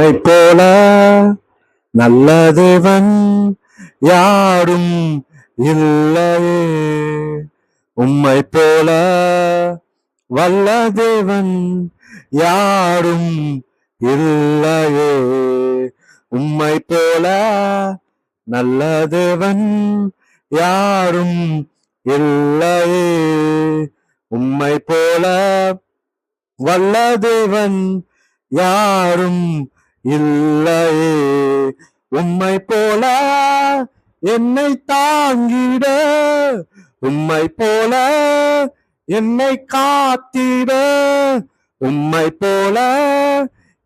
உம்மை போல நல்ல தேவன் யாரும் இல்லையே. உம்மை போல வல்ல தேவன் யாரும் இல்லையே. உம்மை போல நல்ல தேவன் யாரும் இல்லையே. உம்மை போல வல்ல தேவன் யாரும் இல்லையே. உம்மை போல என்னை தாங்கிட, உம்மை போல என்னை காத்திட, உம்மை போல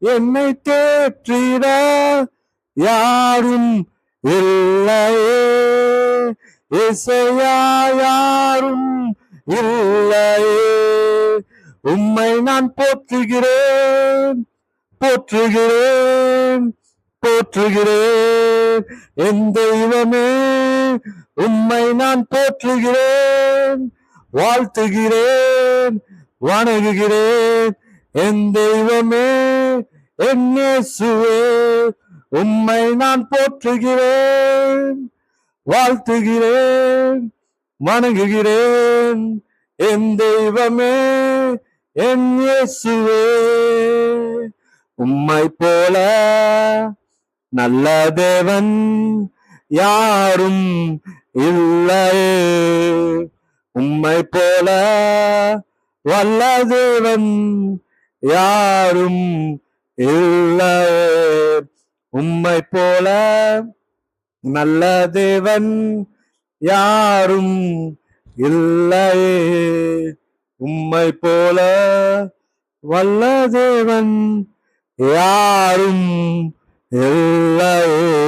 என்னை தேற்றிட யாரும் இல்லையே. இசையா யாரும் இல்லையே. உம்மை நான் போற்றுகிறேன் போற்றுகிறேன் போற்றுகிறேன் என் தெய்வமே. உம்மை நான் போற்றுகிறேன் வாழ்த்துகிறேன் வணங்குகிறேன் என் தெய்வமே என் இயேசுவே. உம்மை நான் போற்றுகிறேன் வாழ்த்துகிறேன் வணங்குகிறேன் என் தெய்வமே என் இயேசுவே. உம்மை போல நல்ல தேவன் யாரும் இல்லையே. உம்மை போல வல்ல தேவன் யாரும் இல்லையே. உம்மை போல நல்ல தேவன் யாரும் இல்லையே. உம்மை போல வல்ல தேவன் யாரும் இல்லையே.